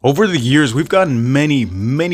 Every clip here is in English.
Over the years, we've gotten many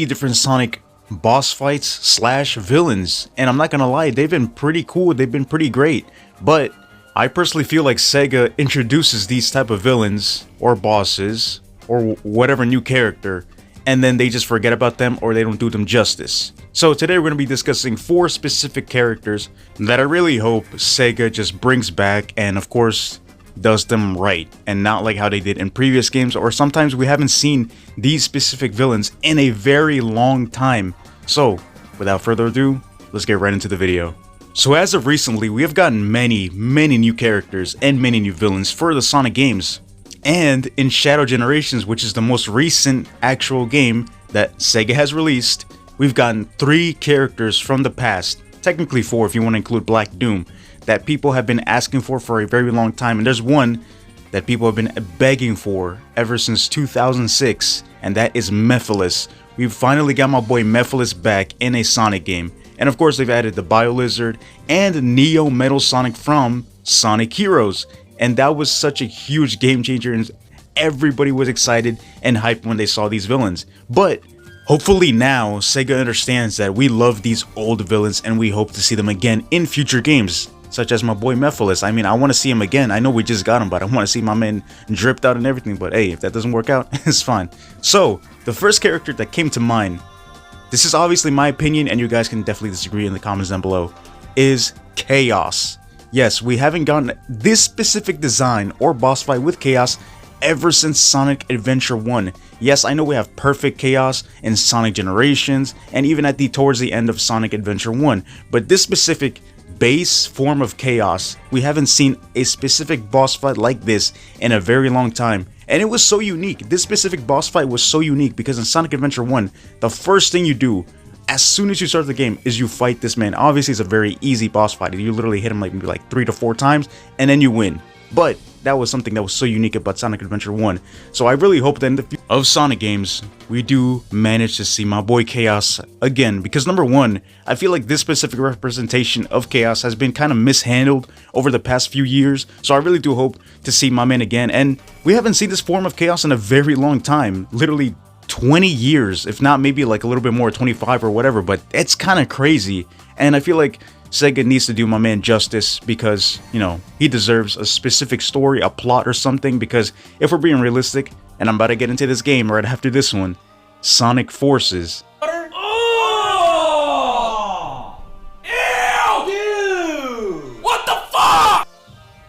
different Sonic boss fights slash villains, and I'm not gonna lie, they've been pretty cool, they've been pretty great, but I personally feel like Sega introduces these type of villains or bosses or whatever new character, and then they just forget about them or they don't do them justice. So today we're going to be discussing 4 specific characters that I really hope Sega just brings back and of course does them right, and not like how they did in previous games, or sometimes we haven't seen these specific villains in a very long time. So without further ado, let's get right into the video. So as of recently, we have gotten many new characters and many new villains for the Sonic games. And in Shadow Generations, which is the most recent actual game that Sega has released, we've gotten 3 characters from the past, technically 4 if you want to include Black Doom, that people have been asking for a very long time. And there's one that people have been begging for ever since 2006, and that is Mephiles. We've finally got my boy Mephiles back in a Sonic game. And of course they've added the Bio Lizard and Neo Metal Sonic from Sonic Heroes. And that was such a huge game changer, and everybody was excited and hyped when they saw these villains. But hopefully now Sega understands that we love these old villains and we hope to see them again in future games, such as my boy Mephiles. I mean, I want to see him again. I know we just got him, but I want to see my man dripped out and everything. But hey, if that doesn't work out, it's fine. So the first character that came to mind, this is obviously my opinion and you guys can definitely disagree in the comments down below, is Chaos. Yes, we haven't gotten this specific design or boss fight with Chaos ever since Sonic Adventure 1. Yes, I know we have Perfect Chaos in Sonic Generations and even towards the end of Sonic Adventure 1, but this specific base form of Chaos, we haven't seen a specific boss fight like this in a very long time. And it was so unique. This specific boss fight was so unique because in Sonic Adventure 1, the first thing you do as soon as you start the game is you fight this man. Obviously it's a very easy boss fight. You literally hit him maybe like 3 to 4 times and then you win. But that was something that was so unique about Sonic Adventure 1. So I really hope that in the future of Sonic games, we do manage to see my boy Chaos again. Because number one, I feel like this specific representation of Chaos has been kind of mishandled over the past few years. So I really do hope to see my man again. And we haven't seen this form of Chaos in a very long time. Literally 20 years, if not maybe like a little bit more, 25 or whatever. But it's kind of crazy. And I feel like Sega needs to do my man justice because, you know, he deserves a specific story, a plot or something. Because if we're being realistic, and I'm about to get into this game right after this one, Sonic Forces. Oh! Ew! Dude! What the fuck?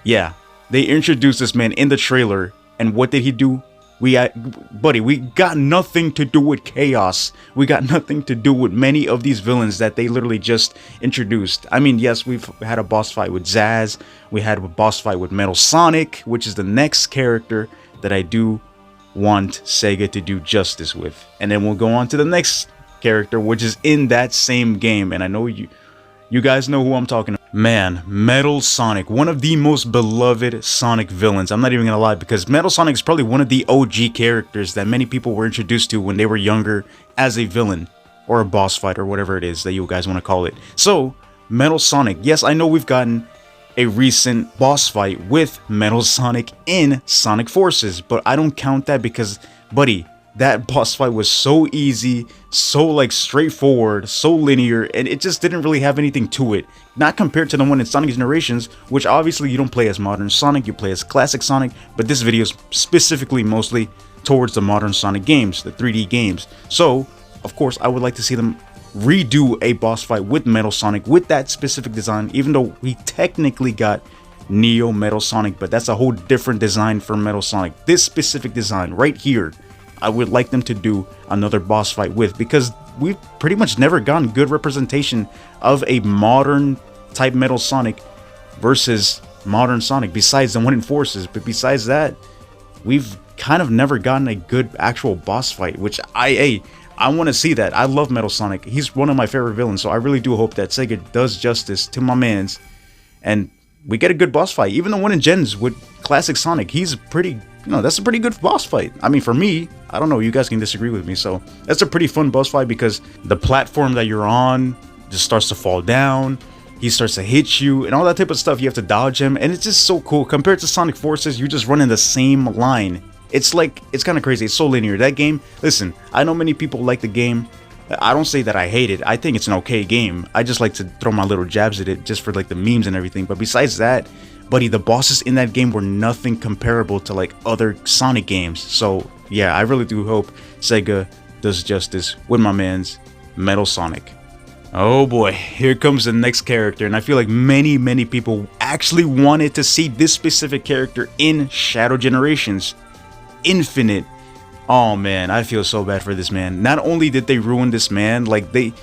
Yeah, they introduced this man in the trailer, and what did he do? We got nothing to do with Chaos. We got nothing to do with many of these villains that they literally just introduced. I mean, yes, we've had a boss fight with Zaz. We had a boss fight with Metal Sonic, which is the next character that I do want Sega to do justice with. And then we'll go on to the next character, which is in that same game. And I know you guys know who I'm talking about. Man, Metal Sonic, one of the most beloved Sonic villains. I'm not even gonna lie, because Metal Sonic is probably one of the OG characters that many people were introduced to when they were younger as a villain or a boss fight or whatever it is that you guys want to call it. So, Metal Sonic, yes, I know we've gotten a recent boss fight with Metal Sonic in Sonic Forces, but I don't count that because, buddy, that boss fight was so easy, so like straightforward, so linear, and it just didn't really have anything to it. Not compared to the one in Sonic Generations, which obviously you don't play as modern Sonic, you play as classic Sonic, but this video is specifically mostly towards the modern Sonic games, the 3D games. So, of course, I would like to see them redo a boss fight with Metal Sonic with that specific design, even though we technically got Neo Metal Sonic, but that's a whole different design for Metal Sonic. This specific design right here, I would like them to do another boss fight with, because we've pretty much never gotten good representation of a modern type Metal Sonic versus modern Sonic, besides the one in Forces. But besides that, we've kind of never gotten a good actual boss fight, which I want to see that. I love Metal Sonic. He's one of my favorite villains, so I really do hope that Sega does justice to my mans and we get a good boss fight. Even the one in Gens with classic Sonic, he's pretty, that's a pretty good boss fight. I mean, for me, I don't know, you guys can disagree with me. So that's a pretty fun boss fight because the platform that you're on just starts to fall down. He starts to hit you and all that type of stuff. You have to dodge him, and it's just so cool. Compared to Sonic Forces, you just run in the same line. It's like, it's kind of crazy. It's so linear. That game, listen, I know many people like the game. I don't say that I hate it. I think it's an okay game. I just like to throw my little jabs at it just for like the memes and everything. But besides that, buddy, the bosses in that game were nothing comparable to like other Sonic games. So yeah, I really do hope Sega does justice with my man's Metal Sonic. Oh boy, here comes the next character, and I feel like many people actually wanted to see this specific character in Shadow Generations. Infinite. Oh man, I feel so bad for this man. Not only did they ruin this man, like they...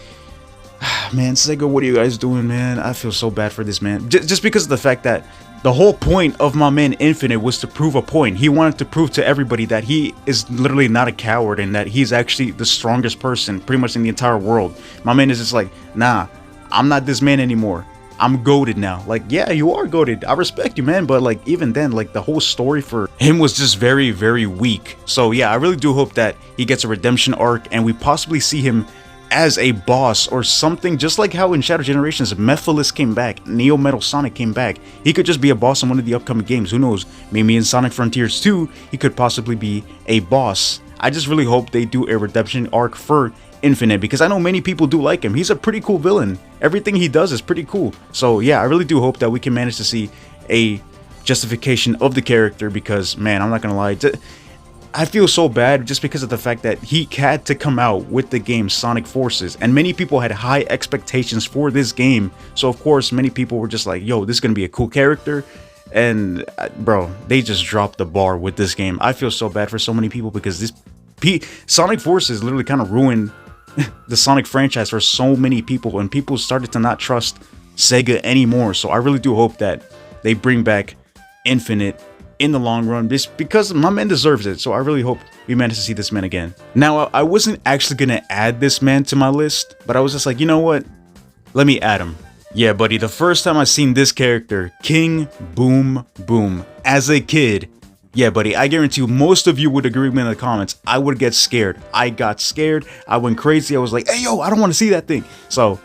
Man, Sega, what are you guys doing, man? I feel so bad for this man. Just because of the fact that the whole point of my man Infinite was to prove a point. He wanted to prove to everybody that he is literally not a coward and that he's actually the strongest person pretty much in the entire world. My man is just like, nah, I'm not this man anymore. I'm goated now. Like, yeah, you are goated. I respect you, man. But like, even then, like the whole story for him was just very weak. So yeah, I really do hope that he gets a redemption arc and we possibly see him as a boss or something, just like how in Shadow Generations Mephiles came back, Neo Metal Sonic came back. He could just be a boss in one of the upcoming games. Who knows? Maybe in Sonic Frontiers 2, he could possibly be a boss. I just really hope they do a redemption arc for Infinite, because I know many people do like him. He's a pretty cool villain. Everything he does is pretty cool. So yeah, I really do hope that we can manage to see a justification of the character, because man, I'm not gonna lie, I feel so bad just because of the fact that he had to come out with the game Sonic Forces, and many people had high expectations for this game. So of course, many people were just like, yo, this is gonna be a cool character. And bro, they just dropped the bar with this game. I feel so bad for so many people, because this Sonic Forces literally kind of ruined the Sonic franchise for so many people, and people started to not trust Sega anymore. So I really do hope that they bring back Infinite in the long run, just because my man deserves it. So I really hope we manage to see this man again. Now, I wasn't actually gonna add this man to my list, but I was just like, you know what? Let me add him. Yeah, buddy, the first time I seen this character, King Boom Boom, as a kid, yeah, buddy, I guarantee you most of you would agree with me in the comments. I would get scared. I got scared. I went crazy. I was like, hey, yo, I don't want to see that thing. So,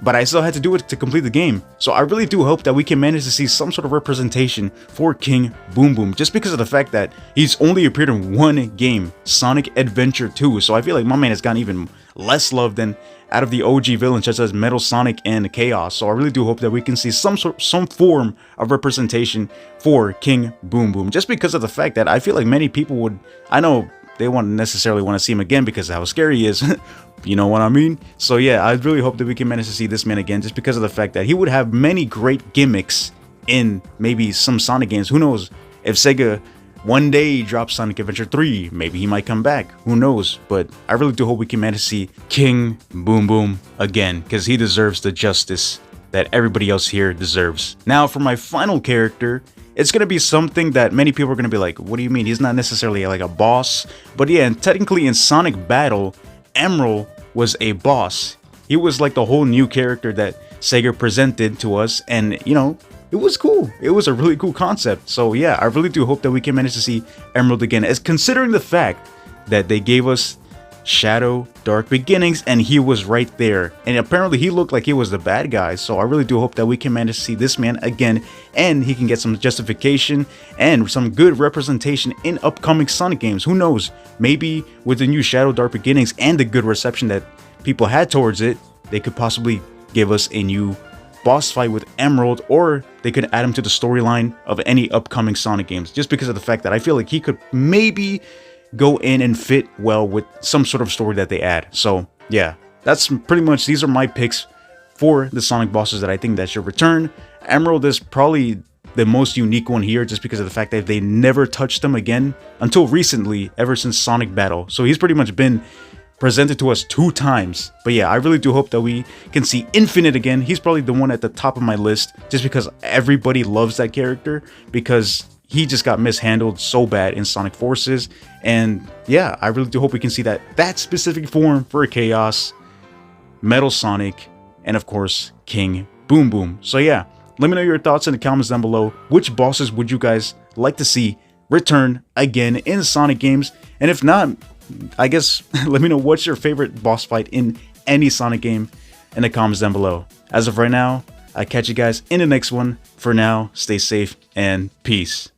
but I still had to do it to complete the game. So I really do hope that we can manage to see some sort of representation for King Boom Boom, just because of the fact that he's only appeared in one game, Sonic Adventure 2. So I feel like my man has gotten even less love than out of the OG villains such as Metal Sonic and Chaos. So I really do hope that we can see some form of representation for King Boom Boom, just because of the fact that I feel like many people would, I know they won't necessarily want to see him again because of how scary he is. You know what I mean? So yeah, I really hope that we can manage to see this man again, just because of the fact that he would have many great gimmicks in maybe some Sonic games. Who knows? If Sega one day drops Sonic Adventure 3, maybe he might come back. Who knows? But I really do hope we can manage to see King Boom Boom again, because he deserves the justice that everybody else here deserves. Now, for my final character, it's going to be something that many people are going to be like, what do you mean? He's not necessarily like a boss. But yeah, and technically in Sonic Battle, Emerald was a boss. He was like the whole new character that Sega presented to us, and you know, it was cool. It was a really cool concept. So yeah, I really do hope that we can manage to see Emerald again, as considering the fact that they gave us Shadow Dark Beginnings and he was right there, and apparently he looked like he was the bad guy. So I really do hope that we can manage to see this man again, and he can get some justification and some good representation in upcoming Sonic games. Who knows, maybe with the new Shadow Dark Beginnings and the good reception that people had towards it, they could possibly give us a new boss fight with Emerald, or they could add him to the storyline of any upcoming Sonic games, just because of the fact that I feel like he could maybe go in and fit well with some sort of story that they add. So yeah, that's pretty much, these are my picks for the Sonic bosses that I think that should return. Emerald is probably the most unique one here, just because of the fact that they never touched him again until recently, ever since Sonic Battle. So he's pretty much been presented to us 2 times. But yeah, I really do hope that we can see Infinite again. He's probably the one at the top of my list, just because everybody loves that character, because he just got mishandled so bad in Sonic Forces. And yeah, I really do hope we can see that specific form for Chaos, Metal Sonic, and of course King Boom Boom. So yeah, let me know your thoughts in the comments down below. Which bosses would you guys like to see return again in Sonic games? And if not, I guess let me know what's your favorite boss fight in any Sonic game in the comments down below. As of right now, I catch you guys in the next one. For now, stay safe and peace.